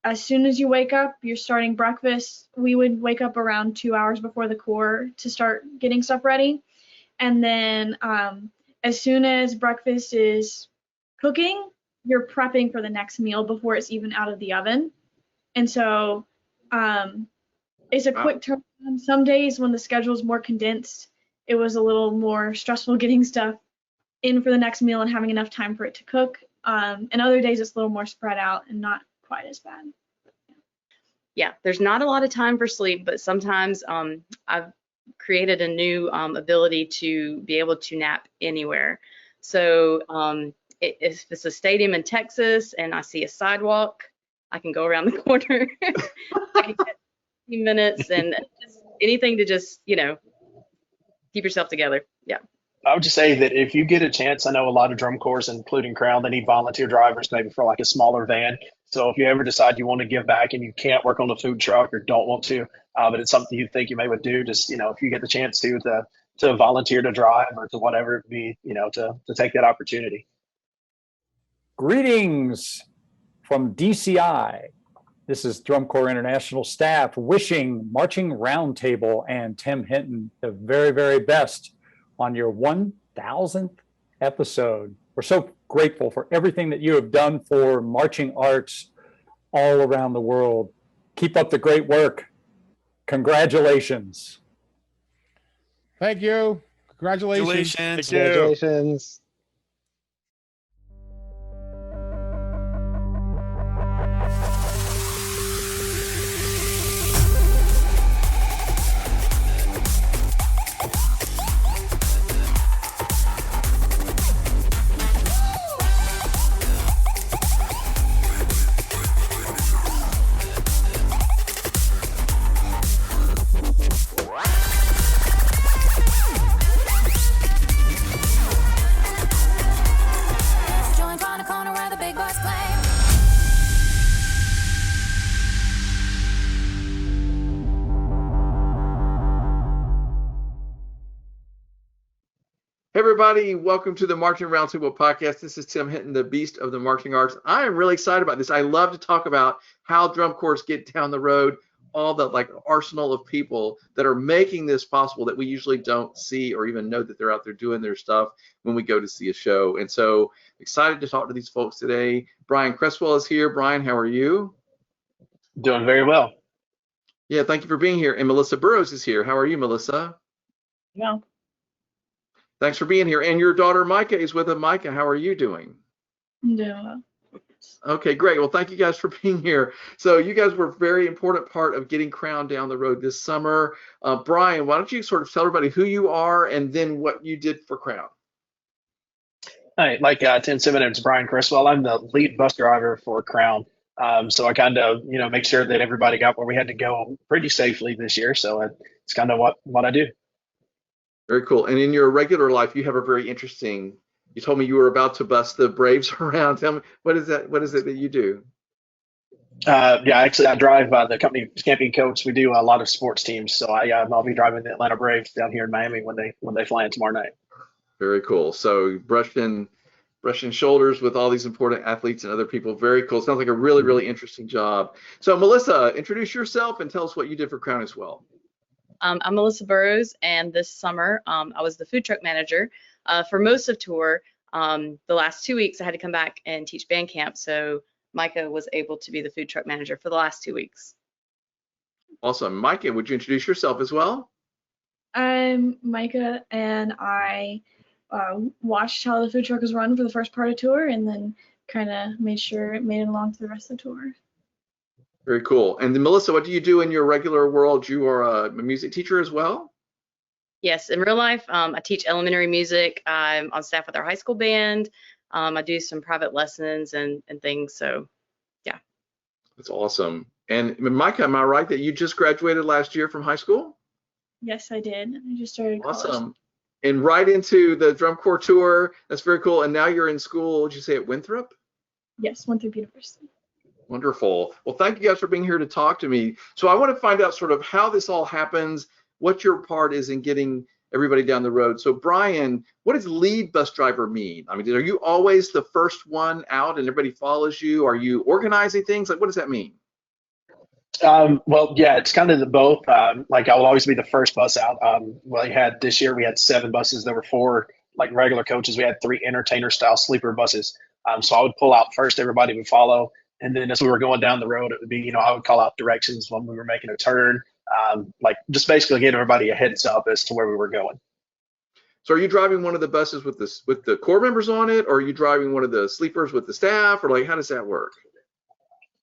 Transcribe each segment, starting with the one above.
as soon as you wake up, you're starting breakfast. We would wake up around 2 hours before the corps to start getting stuff ready. And then as soon as breakfast is cooking, you're prepping for the next meal before it's even out of the oven. And so it's a quick turnaround. Some days when the schedule is more condensed, it was a little more stressful getting stuff in for the next meal and having enough time for it to cook. And other days it's a little more spread out and not quite as bad. Yeah, there's not a lot of time for sleep, but sometimes I've created a new ability to be able to nap anywhere. So if it's a stadium in Texas and I see a sidewalk, I can go around the corner. I can get 15 minutes and just anything to just, you know, keep yourself together. Yeah. I would just say that if you get a chance, I know a lot of drum corps, including Crown, they need volunteer drivers maybe for like a smaller van. So if you ever decide you want to give back and you can't work on the food truck or don't want to, but it's something you think you may would do, just, you know, if you get the chance to volunteer to drive or to whatever it be, you know, to take that opportunity. Greetings from DCI. This is Drum Corps International staff wishing Marching Roundtable and Tim Hinton the very, very best on your 1000th episode. We're so grateful for everything that you have done for marching arts all around the world. Keep up the great work. Congratulations. Thank you. Congratulations. Congratulations. Hey everybody, welcome to the Marching Roundtable podcast. This is Tim Hinton, the beast of the marching arts. I am really excited about this. I love to talk about how drum corps get down the road, all the like arsenal of people that are making this possible that we usually don't see or even know that they're out there doing their stuff when we go to see a show. And so excited to talk to these folks today. Brian Creswell is here. Brian, how are you? Doing very well. Yeah, thank you for being here. And Mykah Burroughs is here. How are you, Melissa? Yeah. Thanks for being here. And your daughter Mykah is with us. Mykah, how are you doing? I'm doing well. Okay, great. Well, thank you guys for being here. So you guys were a very important part of getting Crown down the road this summer. Brian, why don't you sort of tell everybody who you are and then what you did for Crown? Hi, like Tim said, my name is Brian Creswell. I'm the lead bus driver for Crown. So I kind of, you know, make sure that everybody got where we had to go pretty safely this year. So it's kind of what I do. Very cool. And in your regular life, you have a very interesting, you told me you were about to bus the Braves around. Tell me, what is that? What is it that you do? Yeah, actually, I drive the company camping coach. We do a lot of sports teams. So I'll be driving the Atlanta Braves down here in Miami when they fly in tomorrow night. Very cool. So brushing shoulders with all these important athletes and other people. Very cool. Sounds like a really, really interesting job. So Melissa, introduce yourself and tell us what you did for Crown as well. I'm Mykah Burroughs, and this summer I was the food truck manager for most of tour. The last 2 weeks I had to come back and teach band camp, so Mykah was able to be the food truck manager for the last 2 weeks. Awesome. Mykah, would you introduce yourself as well? I'm Mykah, and I watched how the food truck was run for the first part of tour, and then kind of made sure it made it along to the rest of the tour. Very cool. And then Melissa, what do you do in your regular world? You are a music teacher as well? Yes, in real life, I teach elementary music. I'm on staff with our high school band. I do some private lessons and things, so yeah. That's awesome. And Mykah, am I right that you just graduated last year from high school? Yes, I did. I just started college. Awesome. And right into the drum corps tour. That's very cool. And now you're in school, would you say at Winthrop? Yes, Winthrop University. Wonderful. Well, thank you guys for being here to talk to me. So I want to find out sort of how this all happens, what your part is in getting everybody down the road. So Brian, what does lead bus driver mean? I mean, are you always the first one out and everybody follows you? Are you organizing things? Like, what does that mean? Well, yeah, it's kind of the both. Like I will always be the first bus out. Well, this year we had 7 buses. There were 4 like regular coaches. We had 3 entertainer style sleeper buses. So I would pull out first. Everybody would follow, and then as we were going down the road, it would be I would call out directions when we were making a turn. Like just basically getting everybody a heads up as to where we were going. So are you driving one of the buses with the core members on it, or are you driving one of the sleepers with the staff, or like how does that work?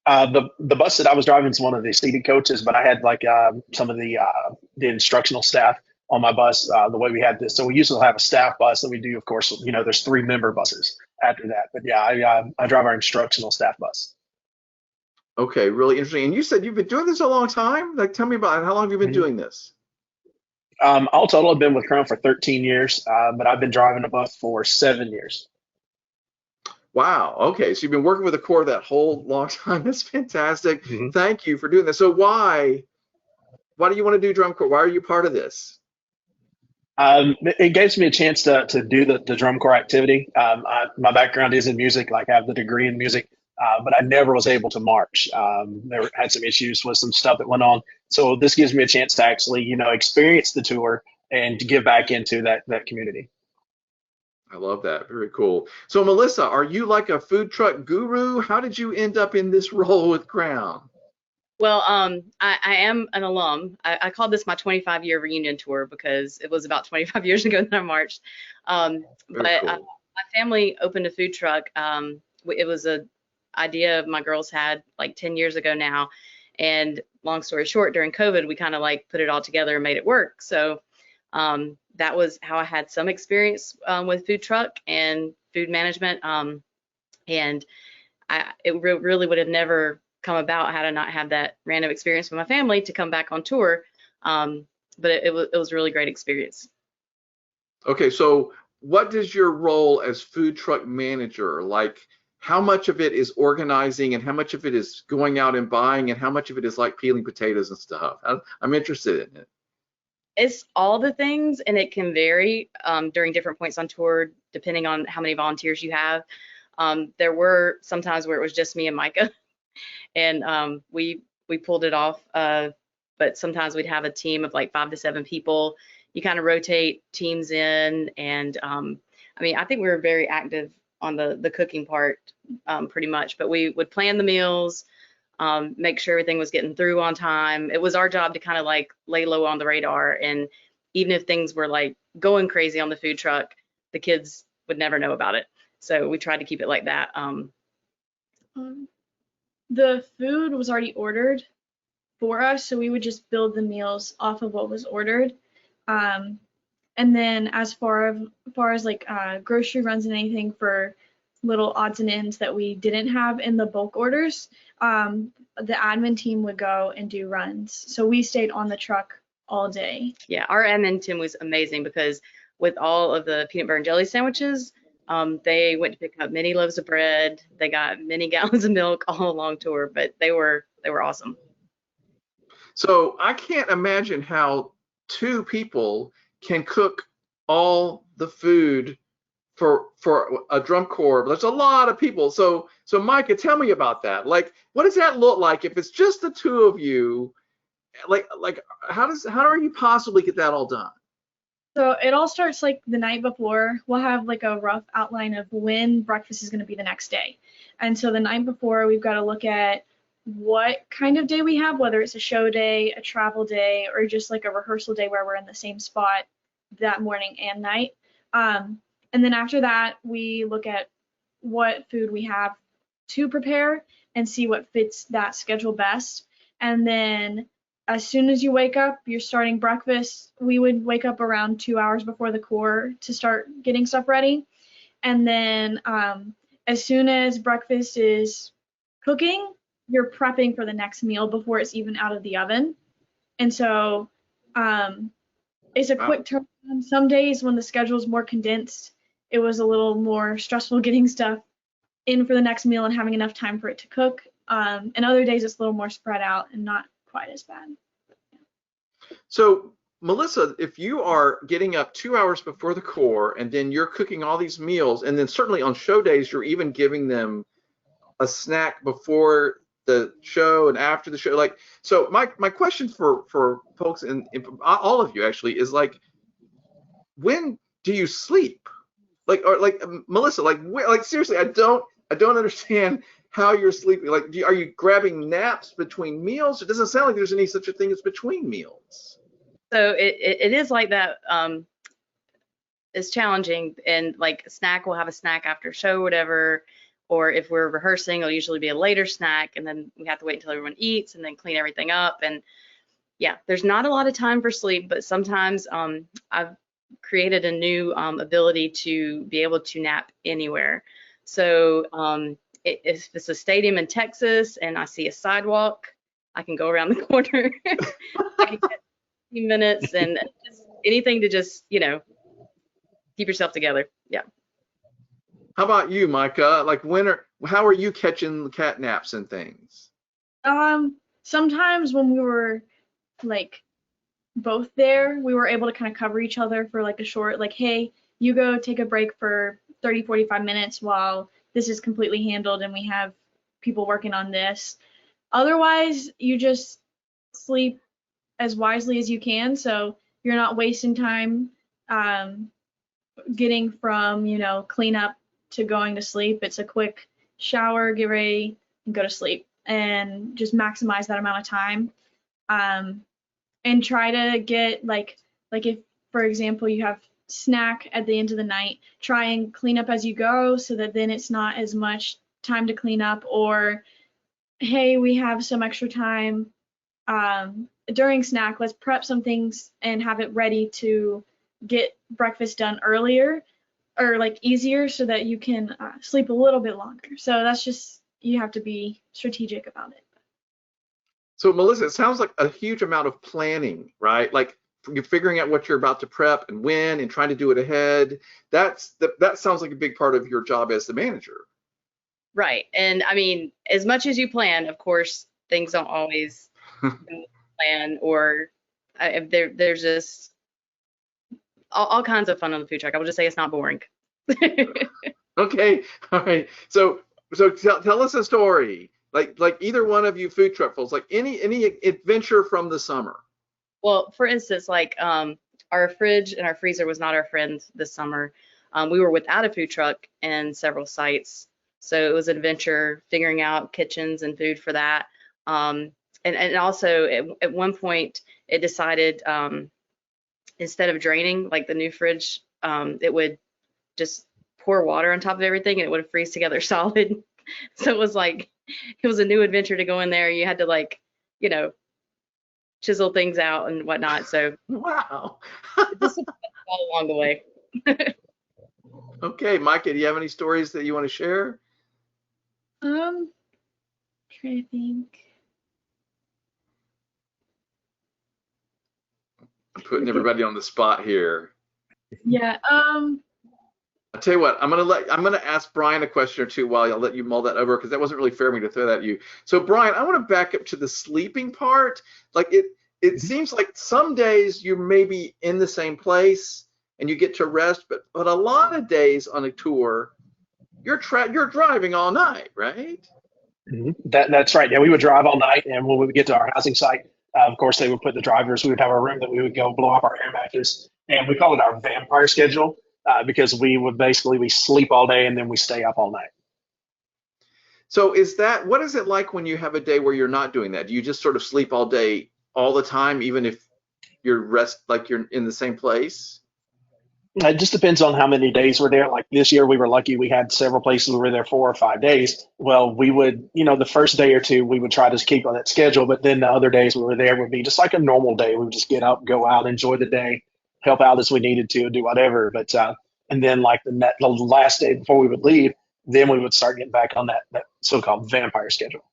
The bus that I was driving is one of the seated coaches, but I had like some of the instructional staff on my bus. The way we had this, so we usually have a staff bus that we do. Of course, there's 3-member buses after that. But yeah, I drive our instructional staff bus. Okay, really interesting. And you said you've been doing this a long time. Like, tell me about it. How long have you been doing this? All total, I've been with Crown for 13 years, but I've been driving a bus for 7 years. Wow. Okay. So you've been working with the Corps that whole long time. That's fantastic. Mm-hmm. Thank you for doing this. So why do you want to do drum corps? Why are you part of this? It gives me a chance to do the drum corps activity. My background is in music, like I have the degree in music, but I never was able to march. There had some issues with some stuff that went on. So this gives me a chance to actually, experience the tour and to give back into that community. I love that. Very cool. So Melissa, are you like a food truck guru? How did you end up in this role with Crown? Well, I am an alum. I called this my 25-year reunion tour because it was about 25 years ago that I marched. But cool. my family opened a food truck. It was an idea my girls had like 10 years ago now. And long story short, during COVID, we kind of like put it all together and made it work. So that was how I had some experience with food truck and food management. And it really would have never come about had I not had that random experience with my family to come back on tour. But it was a really great experience. Okay, so what is your role as food truck manager? Like, how much of it is organizing and how much of it is going out and buying and how much of it is like peeling potatoes and stuff? I'm interested in it. It's all the things, and it can vary during different points on tour, depending on how many volunteers you have. There were some times where it was just me and Mykah, and we pulled it off. But sometimes we'd have a team of like 5 to 7 people. You kind of rotate teams in, and I think we were very active on the cooking part, pretty much. But we would plan the meals. Make sure everything was getting through on time. It was our job to kind of like lay low on the radar, and even if things were like going crazy on the food truck, the kids would never know about it. So we tried to keep it like that. The food was already ordered for us, so we would just build the meals off of what was ordered. And then as far as like grocery runs and anything for little odds and ends that we didn't have in the bulk orders, the admin team would go and do runs. So we stayed on the truck all day. Yeah, our admin team was amazing because with all of the peanut butter and jelly sandwiches, they went to pick up many loaves of bread. They got many gallons of milk all along tour, but they were awesome. So I can't imagine how 2 people can cook all the food for a drum corps. There's a lot of people. So Mykah, tell me about that. Like, what does that look like if it's just the 2 of you? Like how do you possibly get that all done? So it all starts like the night before. We'll have like a rough outline of when breakfast is going to be the next day. And so the night before, we've got to look at what kind of day we have, whether it's a show day, a travel day, or just like a rehearsal day where we're in the same spot that morning and night. And then after that, we look at what food we have to prepare and see what fits that schedule best. And then as soon as you wake up, you're starting breakfast. We would wake up around 2 hours before the Corps to start getting stuff ready. And then as soon as breakfast is cooking, you're prepping for the next meal before it's even out of the oven. And so it's a quick turnaround. Some days when the schedule is more condensed, it was a little more stressful getting stuff in for the next meal and having enough time for it to cook. And other days it's a little more spread out and not quite as bad. So Melissa, if you are getting up 2 hours before the Corps and then you're cooking all these meals, and then certainly on show days you're even giving them a snack before the show and after the show? Like, so my question for folks and all of you actually is like, when do you sleep? Like, or like Melissa, like seriously, I don't understand how you're sleeping. Like, are you grabbing naps between meals? It doesn't sound like there's any such a thing as between meals. So it is like that. It's challenging, and like a snack, we'll have a snack after show, whatever. Or if we're rehearsing, it'll usually be a later snack, and then we have to wait until everyone eats and then clean everything up. And yeah, there's not a lot of time for sleep, but sometimes I've created a new ability to be able to nap anywhere. So if it's a stadium in Texas and I see a sidewalk, I can go around the corner. I can get 15 minutes and just anything to just, keep yourself together. Yeah. How about you, Mykah? Like, how are you catching cat naps and things? Sometimes when we were like both there, we were able to kind of cover each other for like a short, like, hey, you go take a break for 30, 45 minutes while this is completely handled and we have people working on this. Otherwise, you just sleep as wisely as you can, so you're not wasting time getting from, cleanup to going to sleep. It's a quick shower, get ready, and go to sleep, and just maximize that amount of time. And try to get like if, for example, you have snack at the end of the night, try and clean up as you go so that then it's not as much time to clean up. Or, hey, we have some extra time during snack, let's prep some things and have it ready to get breakfast done earlier or like easier so that you can sleep a little bit longer. So that's just, you have to be strategic about it. So Melissa, it sounds like a huge amount of planning, right? Like you're figuring out what you're about to prep and when and trying to do it ahead. That sounds like a big part of your job as the manager. Right. And I mean, as much as you plan, of course, things don't always plan, or there's just all kinds of fun on the food truck. I will just say it's not boring. Okay. All right. So tell us a story. Like either one of you food truck folks, like any adventure from the summer. Well, for instance, like our fridge and our freezer was not our friend this summer. We were without a food truck in several sites, so it was an adventure figuring out kitchens and food for that. And also at one point it decided instead of draining like the new fridge, it would just pour water on top of everything and it would freeze together solid. So it was like, it was a new adventure to go in there. You had to like, chisel things out and whatnot. So wow. Just all along the way. Okay, Mykah, do you have any stories that you want to share? Trying to think. I'm putting everybody on the spot here. Yeah. I'll tell you what, I'm gonna ask Brian a question or two while I'll let you mull that over, because that wasn't really fair of me to throw that at you. So Brian, I want to back up to the sleeping part. Like it seems like some days you may be in the same place and you get to rest, but a lot of days on a tour, you're driving all night, right? Mm-hmm. That's right. Yeah, we would drive all night, and when we would get to our housing site, of course, they would put the drivers. We would have a room that we would go blow up our air mattress, and we call it our vampire schedule. Because we sleep all day and then we stay up all night. So what is it like when you have a day where you're not doing that? Do you just sort of sleep all day all the time, even if you're in the same place? It just depends on how many days we're there. Like this year, we were lucky. We had several places we were there 4 or 5 days. Well, we would, the first day or two, we would try to keep on that schedule. But then the other days we were there would be just like a normal day. We would just get up, go out, enjoy the day, help out as we needed to, do whatever. But and then like the last day before we would leave, then we would start getting back on that so-called vampire schedule.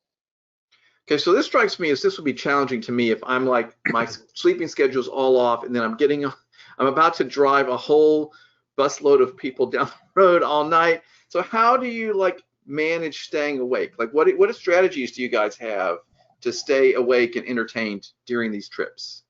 Okay, so this strikes me as this would be challenging to me if I'm like my sleeping schedule's all off, and then I'm about to drive a whole busload of people down the road all night. So how do you like manage staying awake? Like what strategies do you guys have to stay awake and entertained during these trips?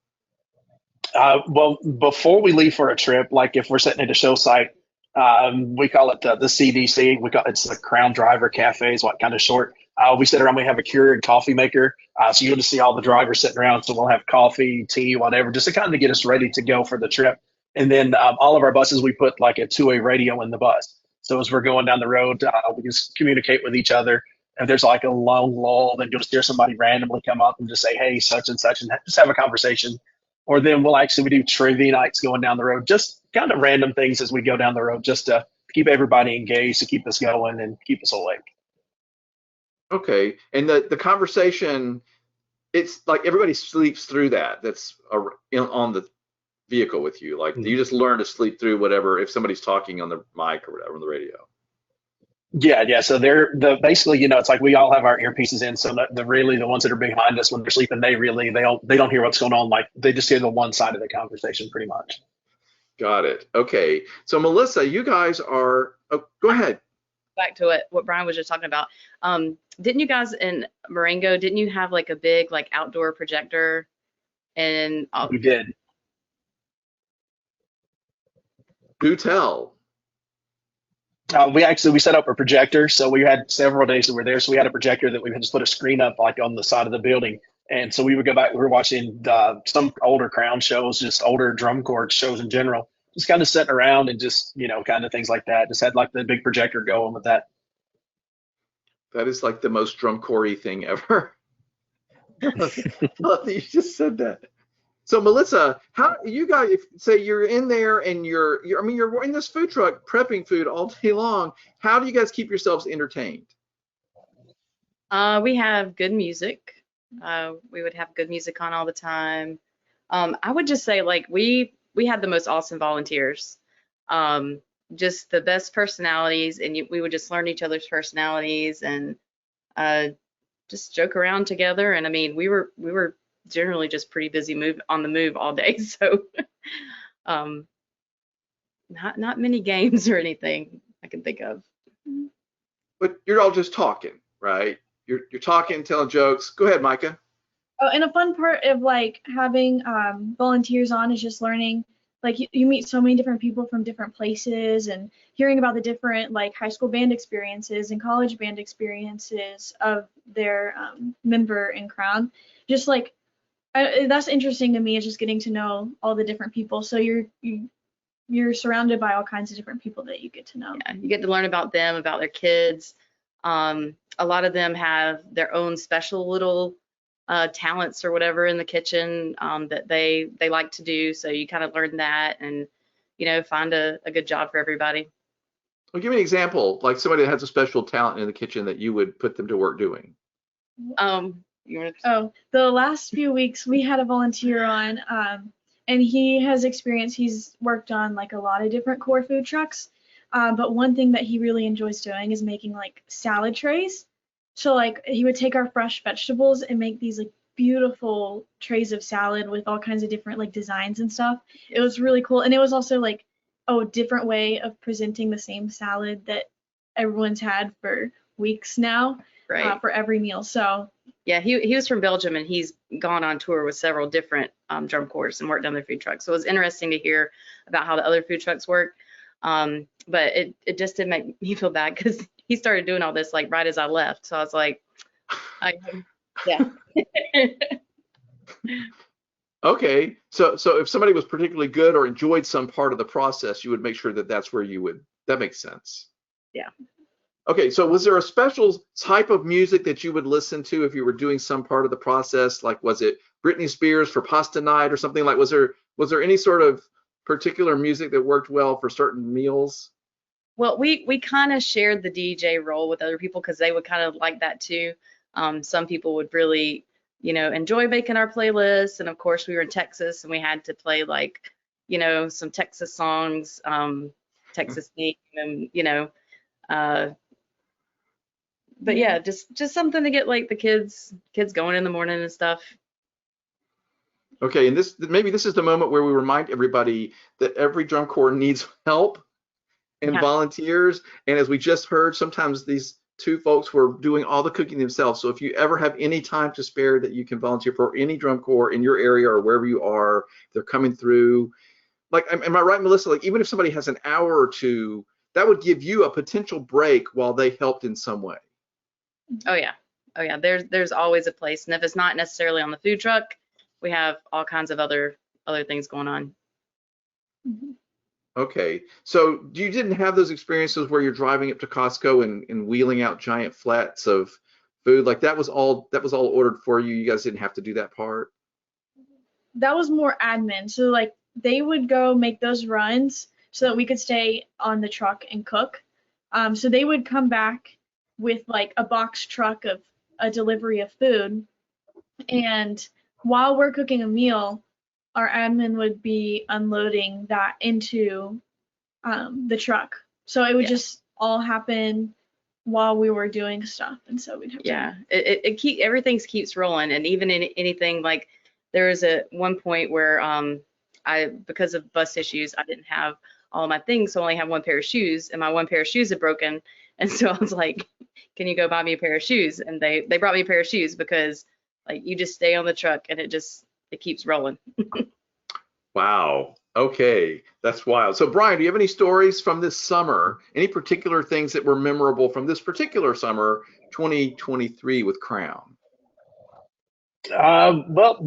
Well, before we leave for a trip, like if we're sitting at a show site, we call it the CDC. It's the Crown Driver Cafe is what kind of short. We sit around, we have a Keurig coffee maker. So you'll just see all the drivers sitting around. So we'll have coffee, tea, whatever, just to kind of get us ready to go for the trip. And then all of our buses, we put like a two-way radio in the bus. So as we're going down the road, we just communicate with each other. If there's like a long lull, then you'll just hear somebody randomly come up and just say, hey, such and such, and just have a conversation. Or then we do trivia nights going down the road, just kind of random things as we go down the road, just to keep everybody engaged, to keep us going and keep us awake. Okay, and the conversation, it's like everybody sleeps through that. That's on the vehicle with you. Like, you just learn to sleep through whatever, if somebody's talking on the mic or whatever on the radio. Yeah. So basically, it's like we all have our earpieces in. So the ones that are behind us when they're sleeping, they don't hear what's going on. Like, they just hear the one side of the conversation pretty much. Got it. Okay. So Melissa, you guys are. Oh, go ahead. Back to what Brian was just talking about. Didn't you guys in Marengo? Didn't you have like a big like outdoor projector? And we did. Do tell. We set up a projector. So we had several days that we were there. So we had a projector that we had just put a screen up like on the side of the building. And so we would go back. We were watching some older Crown shows, just older drum corps shows in general. Just kind of sitting around and just, kind of things like that. Just had like the big projector going with that. That is like the most drum corps-y thing ever. I love that you just said that. So Melissa, how you guys say you're in there and you're in this food truck prepping food all day long. How do you guys keep yourselves entertained? We have good music. We would have good music on all the time. I would just say like we had the most awesome volunteers. Just the best personalities, and we would just learn each other's personalities and just joke around together. And I mean, we were generally just pretty busy on the move all day, so not many games or anything I can think of. But you're all just talking, right? You're talking, telling jokes. Go ahead, Mykah. Oh, and a fun part of like having volunteers on is just learning. Like you meet so many different people from different places, and hearing about the different like high school band experiences and college band experiences of their member in Crown. Just like that's interesting to me, is just getting to know all the different people. So you're surrounded by all kinds of different people that you get to know. Yeah, you get to learn about them, about their kids. A lot of them have their own special little talents or whatever in the kitchen that they like to do. So you kind of learn that and, find a good job for everybody. Well, give me an example, like somebody that has a special talent in the kitchen that you would put them to work doing. The last few weeks we had a volunteer on, and he's worked on like a lot of different core food trucks. But one thing that he really enjoys doing is making like salad trays. So like he would take our fresh vegetables and make these like beautiful trays of salad with all kinds of different like designs and stuff. It was really cool. And it was also like a different way of presenting the same salad that everyone's had for weeks now, right, for every meal. So yeah, he was from Belgium, and he's gone on tour with several different drum corps and worked on their food trucks. So it was interesting to hear about how the other food trucks work. But it just didn't make me feel bad because he started doing all this like right as I left. So I was like, yeah. Okay, so if somebody was particularly good or enjoyed some part of the process, you would make sure that that's where you would. That makes sense. Yeah. Okay, so was there a special type of music that you would listen to if you were doing some part of the process? Like, was it Britney Spears for pasta night or something? Like, was there any sort of particular music that worked well for certain meals? Well, we kind of shared the DJ role with other people because they would kind of like that too. Some people would really, enjoy making our playlists. And of course, we were in Texas and we had to play like, some Texas songs, Texas theme, and, but yeah, just something to get like the kids going in the morning and stuff. Okay, and maybe this is the moment where we remind everybody that every drum corps needs help and volunteers. And as we just heard, sometimes these two folks were doing all the cooking themselves. So if you ever have any time to spare that you can volunteer for any drum corps in your area or wherever you are, they're coming through. Like, am I right, Melissa? Like, even if somebody has an hour or two, that would give you a potential break while they helped in some way. Oh yeah, Oh yeah, there's always a place, and if it's not necessarily on the food truck, we have all kinds of other things going on. Mhm. Okay, so you didn't have those experiences where you're driving up to Costco and wheeling out giant flats of food, like that was all ordered for you. You guys didn't have to do that part. That was more admin. So like they would go make those runs so that we could stay on the truck and cook. So they would come back with like a box truck of a delivery of food, and while we're cooking a meal, our admin would be unloading that into the truck. So it would Yeah. just all happen while we were doing stuff, and so we'd have Yeah, it everything keeps rolling, and even in anything like there was a one point where because of bus issues I didn't have all my things, so I only have one pair of shoes, and my one pair of shoes had broken, and so I was like, can you go buy me a pair of shoes? And they brought me a pair of shoes because like you just stay on the truck and it keeps rolling. Wow. Okay, that's wild. So Brian, do you have any stories from this summer? Any particular things that were memorable from this particular summer, 2023 with Crown? Well,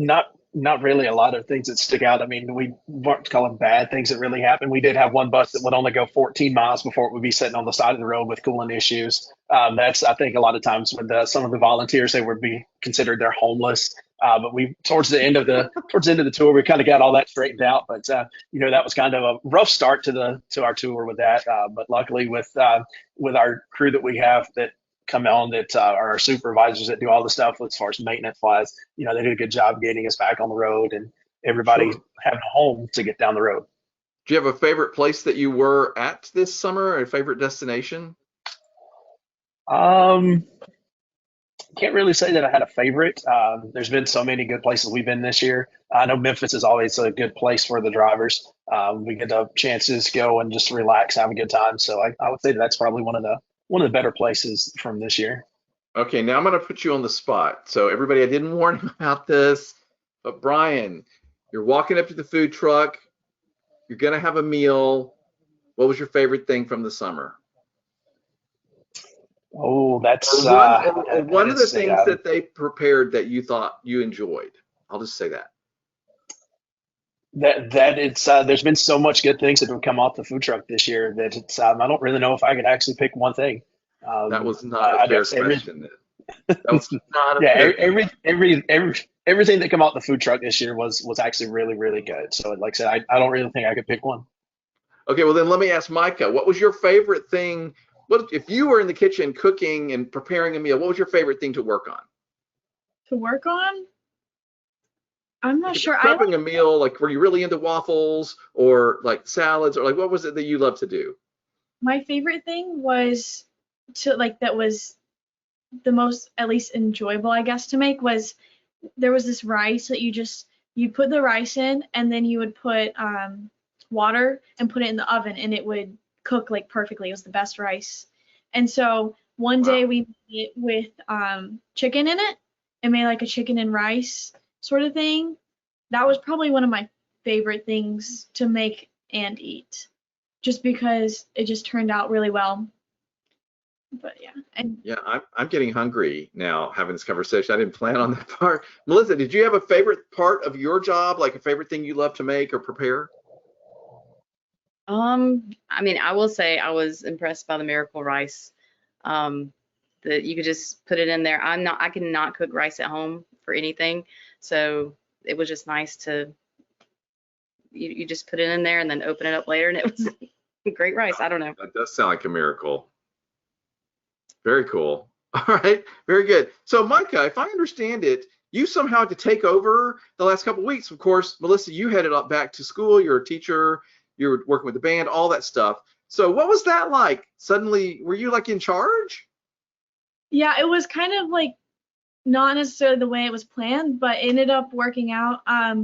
not really a lot of things that stick out. I mean, we weren't calling bad things that really happened. We did have one bus that would only go 14 miles before it would be sitting on the side of the road with cooling issues. That's, I think, a lot of times with some of the volunteers, they would be considered they're homeless. But we towards the end of the tour, we kind of got all that straightened out. But that was kind of a rough start to our tour with that. But luckily, with our crew that we have that come on that are our supervisors that do all the stuff as far as maintenance wise, they did a good job getting us back on the road and everybody Sure. having a home to get down the road. Do you have a favorite place that you were at this summer, or a favorite destination? Can't really say that I had a favorite. There's been so many good places we've been this year. I know Memphis is always a good place for the drivers. We get the chances to go and just relax, have a good time. So I would say that's probably one of the better places from this year. Okay, now I'm going to put you on the spot. So everybody, I didn't warn him about this, but Brian, you're walking up to the food truck. You're going to have a meal. What was your favorite thing from the summer? Oh, that's One of the things that they prepared that you thought you enjoyed. I'll just say that. That it's there's been so much good things that have come off the food truck this year that it's I don't really know if I could actually pick one thing. That was not a fair question. That was not a fair everything that came out the food truck this year was actually really, really good. So like I said, I don't really think I could pick one. Okay, well then let me ask Mykah, what was your favorite thing? What if you were in the kitchen cooking and preparing a meal, what was your favorite thing to work on? To work on? I'm not sure. Prepping a meal, like were you really into waffles or like salads, or like what was it that you love to do? My favorite thing was that was the most at least enjoyable, I guess, to make was there was this rice that you put the rice in and then you would put water and put it in the oven and it would cook like perfectly. It was the best rice. And so one day we made it with chicken in it and made like a chicken and rice sort of thing. That was probably one of my favorite things to make and eat, just because it just turned out really well. But yeah, I'm getting hungry now having this conversation. I didn't plan on that part. Melissa, did you have a favorite part of your job, like a favorite thing you love to make or prepare? I mean, I will say I was impressed by the miracle rice. That you could just put it in there. I cannot cook rice at home for anything, so it was just nice to you just put it in there and then open it up later, and it was great rice. I don't know. That does sound like a miracle. Very cool. All right, very good. So Mykah, if I understand it, you somehow had to take over the last couple of weeks. Of course, Melissa, you headed up back to school. You're a teacher. You were working with the band, all that stuff. So what was that like? Suddenly, were you like in charge? Yeah, it was kind of like not necessarily the way it was planned, but it ended up working out. I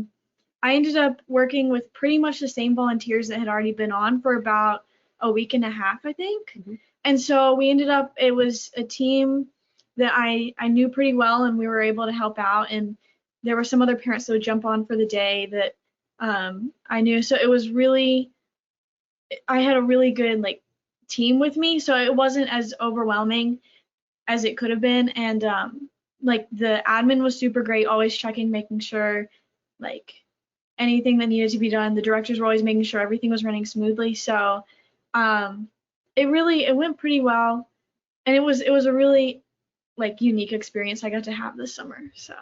ended up working with pretty much the same volunteers that had already been on for about a week and a half, I think. Mm-hmm. And so it was a team that I knew pretty well, and we were able to help out. And there were some other parents that would jump on for the day that I knew. So it was I had a really good like team with me. So it wasn't as overwhelming as it could have been. And like the admin was super great, always checking, making sure like anything that needed to be done. The directors were always making sure everything was running smoothly. So it went pretty well, and it was a really like unique experience I got to have this summer. So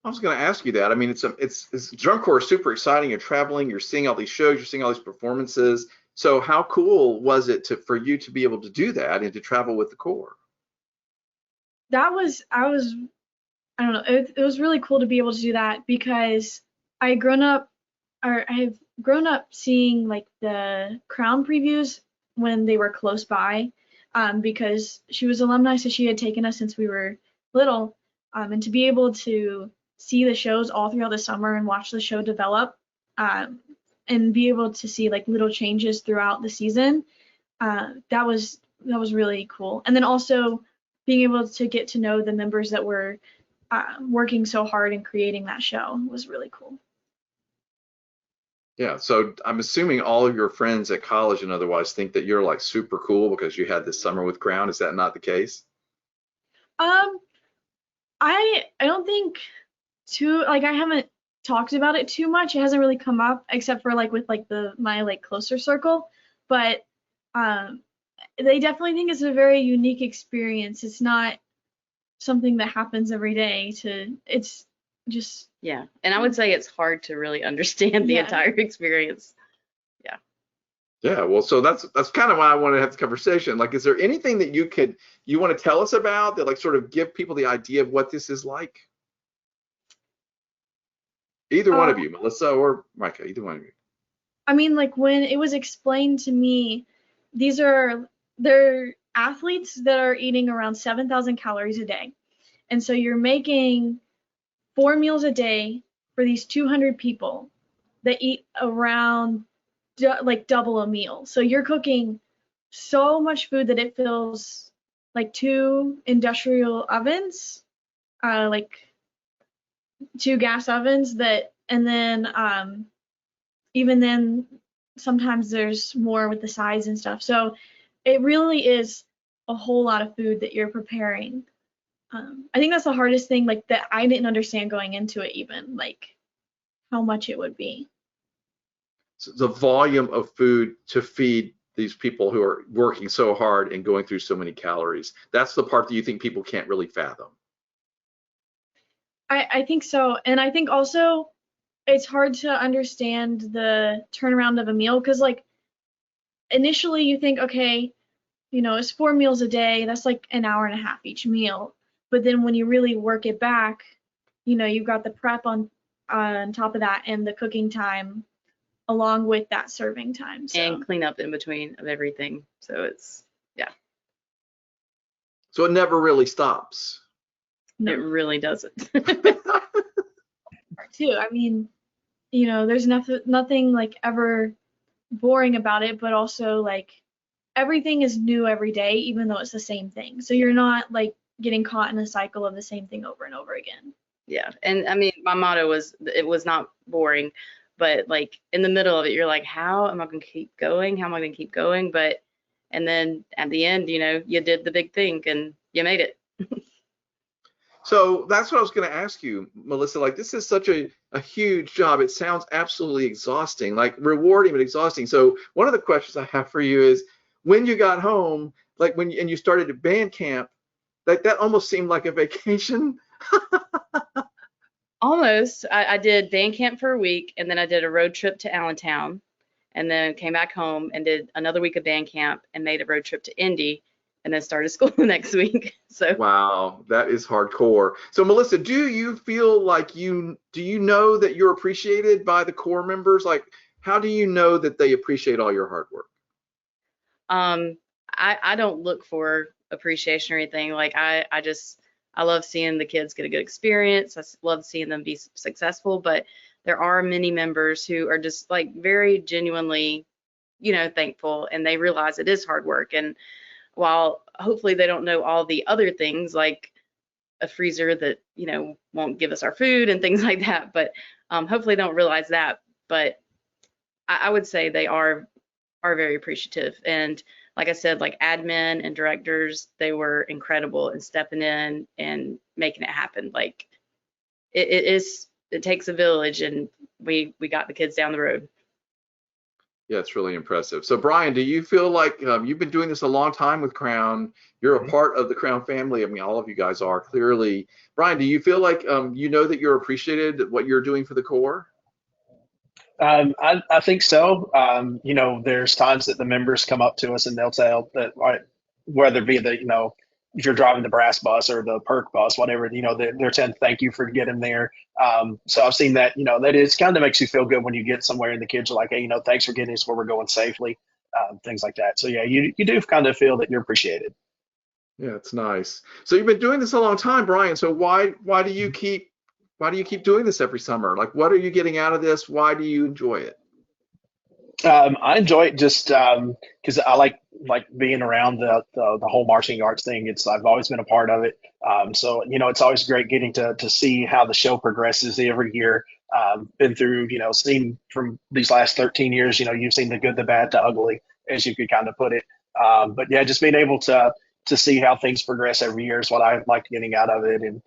I was going to ask you that. I mean, it's drum corps is super exciting. You're traveling, you're seeing all these shows, you're seeing all these performances. So how cool was it for you to be able to do that and to travel with the corps? I don't know, it was really cool to be able to do that because I've grown up seeing like the Crown previews when they were close by, because she was alumni, so she had taken us since we were little, and to be able to see the shows all throughout the summer and watch the show develop, and be able to see like little changes throughout the season, that was really cool. And then also being able to get to know the members that were working so hard in creating that show was really cool. Yeah, so I'm assuming all of your friends at college and otherwise think that you're like super cool because you had this summer with Crown. Is that not the case? I don't think I haven't talked about it too much. It hasn't really come up except for like with like my like closer circle, but they definitely think it's a very unique experience. It's not something that happens every day. It's just, Yeah, and I would say it's hard to really understand the Yeah. entire experience. Yeah, well, so that's kind of why I wanted to have this conversation. Like, is there anything that you want to tell us about that like sort of give people the idea of what this is like? Either one of you, Melissa or Mykah, either one of you. I mean, like when it was explained to me, they're athletes that are eating around 7,000 calories a day. And so you're making 4 meals a day for these 200 people that eat around like double a meal. So you're cooking so much food that it fills like 2 industrial ovens, like 2 gas ovens and then even then sometimes there's more with the sides and stuff. So it really is a whole lot of food that you're preparing. I think that's the hardest thing, like that I didn't understand going into it, even like how much it would be. So the volume of food to feed these people who are working so hard and going through so many calories. That's the part that you think people can't really fathom. I think so. And I think also it's hard to understand the turnaround of a meal because like initially you think, okay, it's 4 meals a day, that's like an hour and a half each meal. But then when you really work it back, you've got the prep on top of that and the cooking time along with that serving time. So. And clean up in between of everything. So it's, yeah. So it never really stops. No. It really doesn't. Too. I mean, there's nothing like ever boring about it, but also like everything is new every day, even though it's the same thing. So you're not like getting caught in a cycle of the same thing over and over again. Yeah, and I mean, my motto was, it was not boring, but like in the middle of it, you're like, how am I going to keep going? How am I going to keep going? And then at the end, you did the big thing and you made it. So that's what I was going to ask you, Melissa. Like, this is such a huge job. It sounds absolutely exhausting, like rewarding, but exhausting. So one of the questions I have for you is, when you got home, like and you started at band camp, that almost seemed like a vacation. Almost. I did band camp for a week, and then I did a road trip to Allentown, and then came back home and did another week of band camp and made a road trip to Indy, and then started school the next week. So wow, that is hardcore. So Melissa, do you feel like do you know that you're appreciated by the corps members? Like, how do you know that they appreciate all your hard work? I don't look for appreciation or anything. Like I love seeing the kids get a good experience. I love seeing them be successful, but there are many members who are just like very genuinely, thankful, and they realize it is hard work. And while hopefully they don't know all the other things like a freezer that, won't give us our food and things like that, but hopefully they don't realize that. But I would say they are very appreciative. And like I said, like admin and directors, they were incredible in stepping in and making it happen. Like it takes a village, and we got the kids down the road. Yeah, it's really impressive. So Brian, do you feel like you've been doing this a long time with Crown? You're a part of the Crown family. I mean, all of you guys are clearly. Brian, do you feel like you know that you're appreciated what you're doing for the Corps? I think so. There's times that the members come up to us and they'll tell that, whether it be if you're driving the brass bus or the perk bus, whatever, they're saying thank you for getting there. So I've seen that, that is kind of makes you feel good when you get somewhere and the kids are like, hey, thanks for getting us where we're going safely, things like that. So yeah, you do kind of feel that you're appreciated. Yeah, it's nice. So you've been doing this a long time, Brian. So why do you keep doing this every summer? Like, what are you getting out of this? Why do you enjoy it? I enjoy it just because I like being around the whole marching arts thing. I've always been a part of it. So it's always great getting to see how the show progresses every year. Been through seen from these last 13 years. You've seen the good, the bad, the ugly, as you could kind of put it. But yeah, just being able to see how things progress every year is what I like getting out of it, and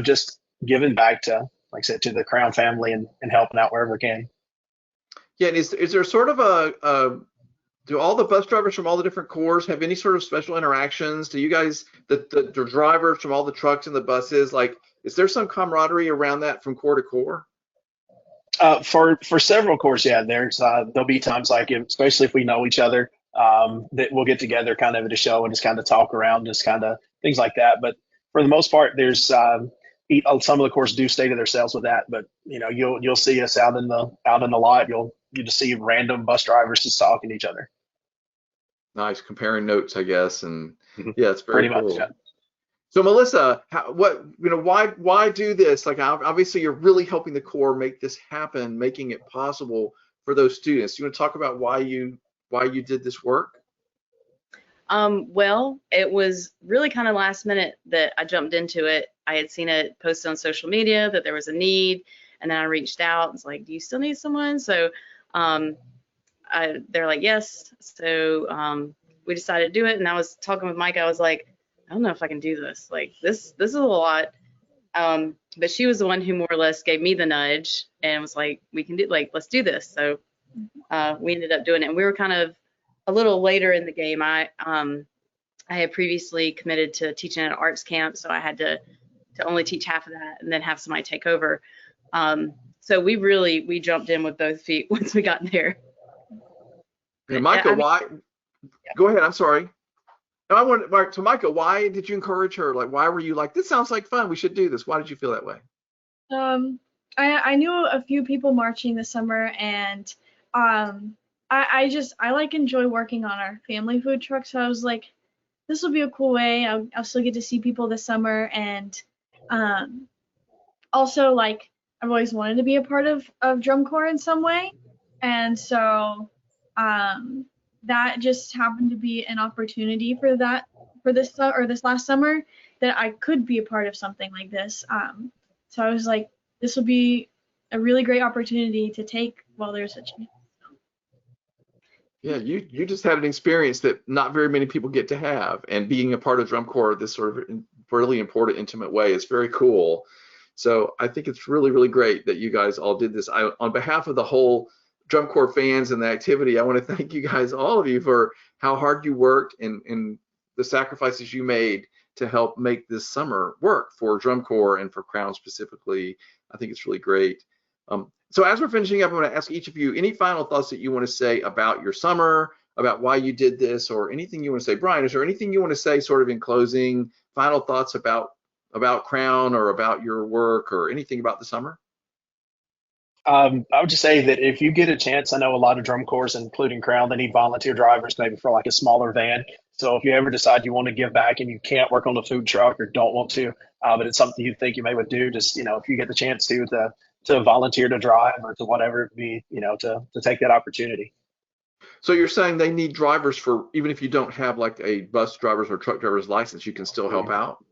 just giving back to, like I said, to the Crown family and helping out wherever I can. Yeah, and is there sort of do all the bus drivers from all the different corps have any sort of special interactions? Do you guys, the drivers from all the trucks and the buses, like, is there some camaraderie around that from corps to corps? For several corps, yeah, there'll be times like, especially if we know each other, that we'll get together kind of at a show and just kind of talk around, just kind of things like that. But for the most part, there's some of the corps do stay to themselves with that, but you'll see us out in the lot. You just see random bus drivers just talking to each other. Nice, comparing notes, I guess, and yeah, it's very Pretty cool. much, yeah. So Melissa, why do this? Like, obviously, you're really helping the Corps make this happen, making it possible for those students. You want to talk about why you did this work? Well, it was really kind of last minute that I jumped into it. I had seen it posted on social media that there was a need, and then I reached out and was like, do you still need someone? So they're like, yes. So we decided to do it, and I was talking with Mykah. I was like, I don't know if I can do this. Like, this is a lot. But she was the one who more or less gave me the nudge and was like, we can do, like, let's do this. So we ended up doing it, and we were kind of a little later in the game. I had previously committed to teaching at an arts camp, so I had to only teach half of that and then have somebody take over. So we jumped in with both feet once we got there. Yeah, Mykah, why? Yeah. Go ahead. I'm sorry. No, so Mykah, why did you encourage her? Like, why were you like, this sounds like fun, we should do this? Why did you feel that way? I knew a few people marching this summer, and I like enjoy working on our family food truck. So I was like, this will be a cool way. I'll still get to see people this summer, and also, like, I've always wanted to be a part of drum corps in some way, and so that just happened to be an opportunity for this last summer that I could be a part of something like this. So I was like, this will be a really great opportunity to take while there's a chance. Yeah, you just had an experience that not very many people get to have, and being a part of drum corps this sort of really important, intimate way is very cool. So I think it's really, really great that you guys all did this. On behalf of the whole drum corps fans and the activity, I want to thank you guys, all of you, for how hard you worked and the sacrifices you made to help make this summer work for drum corps and for Crown specifically. I think it's really great. So as we're finishing up, I'm going to ask each of you any final thoughts that you want to say about your summer, about why you did this, or anything you want to say. Brian, is there anything you want to say sort of in closing, final thoughts about Crown or about your work or anything about the summer? I would just say that if you get a chance, I know a lot of drum corps, including Crown, they need volunteer drivers, maybe for like a smaller van. So if you ever decide you want to give back and you can't work on the food truck or don't want to, but it's something you think you may would do, just, if you get the chance to volunteer to drive or to whatever it be, to take that opportunity. So you're saying they need drivers for, even if you don't have like a bus driver's or truck driver's license, you can still help out?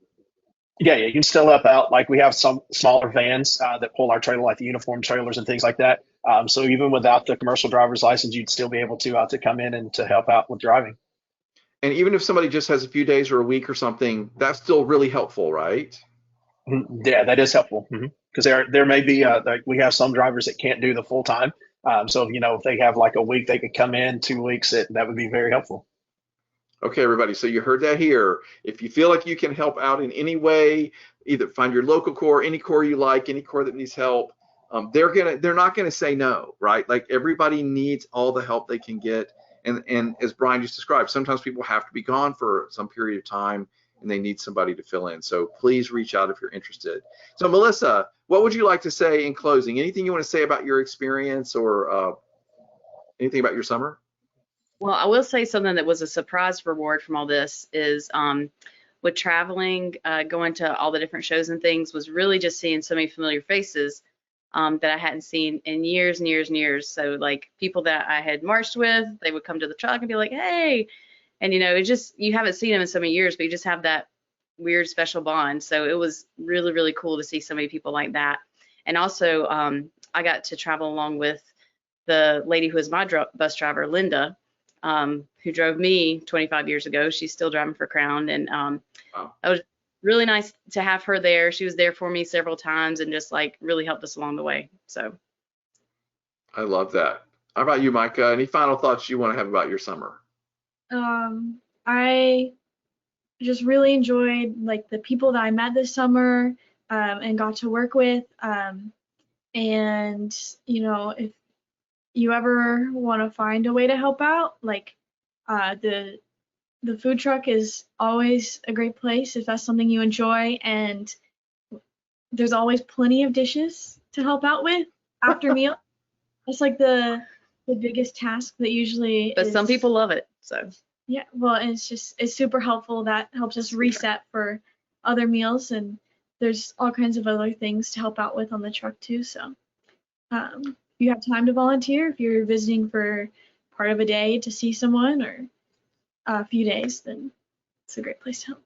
Yeah, you can still help out. Like, we have some smaller vans that pull our trailer, like the uniform trailers and things like that. So even without the commercial driver's license, you'd still be able to come in and to help out with driving. And even if somebody just has a few days or a week or something, that's still really helpful, right? Yeah, that is helpful because there may be like we have some drivers that can't do the full time. So if they have like a week, they could come in 2 weeks. That would be very helpful. Okay, everybody. So you heard that here. If you feel like you can help out in any way, either find your local corps, any corps you like, any corps that needs help, they're not gonna say no, right? Like everybody needs all the help they can get. And as Brian just described, sometimes people have to be gone for some period of time and they need somebody to fill in. So please reach out if you're interested. So Melissa, what would you like to say in closing? Anything you want to say about your experience or anything about your summer? Well, I will say something that was a surprise reward from all this is with traveling, going to all the different shows and things, was really just seeing so many familiar faces that I hadn't seen in years and years and years. So like people that I had marched with, they would come to the truck and be like, hey, and it just, you haven't seen them in so many years, but you just have that weird special bond. So it was really, really cool to see so many people like that. And also I got to travel along with the lady who was my bus driver, Linda, who drove me 25 years ago. She's still driving for Crown. And Wow. That was really nice to have her there. She was there for me several times and just like really helped us along the way. So I love that. How about you, Mykah? Any final thoughts you want to have about your summer? I just really enjoyed like the people that I met this summer and got to work with. And if you ever want to find a way to help out, like the food truck is always a great place if that's something you enjoy, and there's always plenty of dishes to help out with after meal. That's like the biggest task that usually but some people love it. So yeah, well, it's super helpful. That helps us reset for other meals, and there's all kinds of other things to help out with on the truck too. So if you have time to volunteer, if you're visiting for part of a day to see someone or a few days, then it's a great place to help.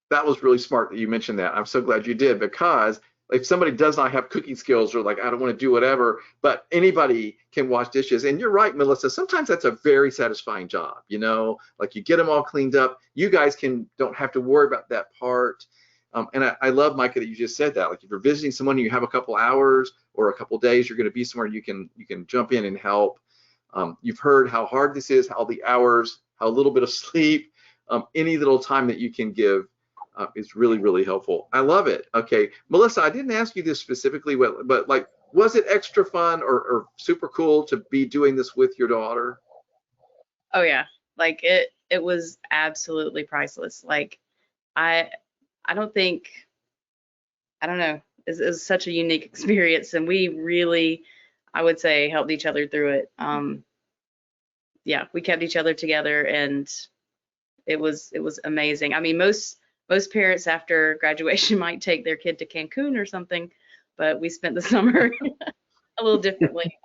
That was really smart that you mentioned that. I'm so glad you did, because if somebody does not have cooking skills or like, I don't want to do whatever, but anybody can wash dishes. And you're right, Melissa, sometimes that's a very satisfying job, like you get them all cleaned up. You guys don't have to worry about that part. And I love, Mykah, that you just said that. Like if you're visiting someone and you have a couple hours or a couple days, you're going to be somewhere you can jump in and help. You've heard how hard this is, how the hours, how a little bit of sleep, any little time that you can give is really, really helpful. I love it. Okay, Melissa, I didn't ask you this specifically, but like, was it extra fun or super cool to be doing this with your daughter? oh yeah, like it was absolutely priceless. Like I don't know, it was such a unique experience, and we really, I would say, helped each other through it. Yeah, we kept each other together, and it was amazing. I mean, most parents after graduation might take their kid to Cancun or something, but we spent the summer a little differently.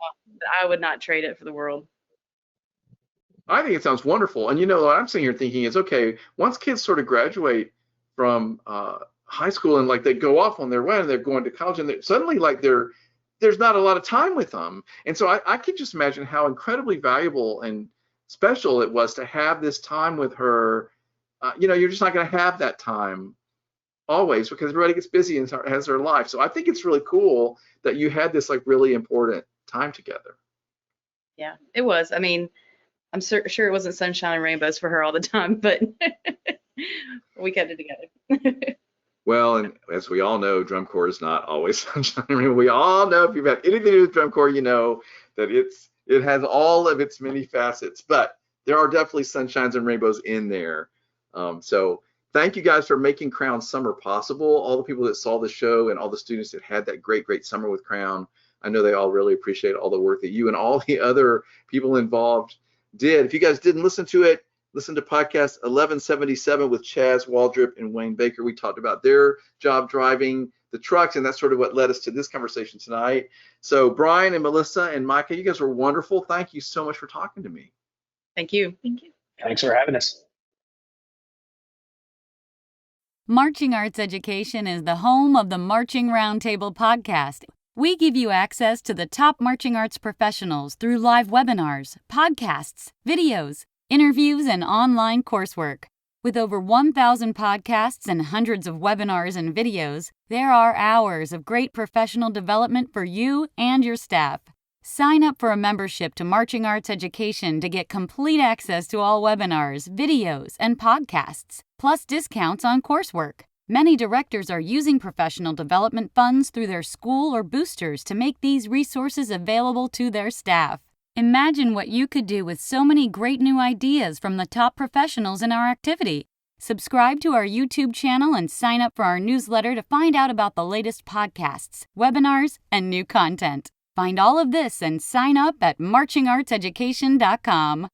I would not trade it for the world. I think it sounds wonderful. And what I'm sitting here thinking is, okay, once kids sort of graduate from high school and like they go off on their way and they're going to college, and suddenly like there's not a lot of time with them. And so I can just imagine how incredibly valuable and special it was to have this time with her. You're just not going to have that time always because everybody gets busy and has their life. So I think it's really cool that you had this like really important time together. Yeah, it was. I mean, I'm sure it wasn't sunshine and rainbows for her all the time, but we kept it together. Well, and as we all know, drum corps is not always sunshine and rainbows. We all know, if you've had anything to do with drum corps, you know that it has all of its many facets, but there are definitely sunshines and rainbows in there. So thank you guys for making Crown Summer possible. All the people that saw the show and all the students that had that great summer with Crown, I know they all really appreciate all the work that you and all the other people involved did. If you guys didn't listen to it, listen to podcast 1177 with Chaz Waldrop and Wayne Baker. We talked about their job driving the trucks, and that's sort of what led us to this conversation tonight. So Brian and Melissa and Mykah, you guys were wonderful. Thank you so much for talking to me. Thank you. Thank you. Thanks for having us. Marching Arts Education is the home of the Marching Roundtable podcast. We give you access to the top marching arts professionals through live webinars, podcasts, videos, interviews, and online coursework. With over 1,000 podcasts and hundreds of webinars and videos, there are hours of great professional development for you and your staff. Sign up for a membership to Marching Arts Education to get complete access to all webinars, videos, and podcasts, plus discounts on coursework. Many directors are using professional development funds through their school or boosters to make these resources available to their staff. Imagine what you could do with so many great new ideas from the top professionals in our activity. Subscribe to our YouTube channel and sign up for our newsletter to find out about the latest podcasts, webinars, and new content. Find all of this and sign up at marchingartseducation.com.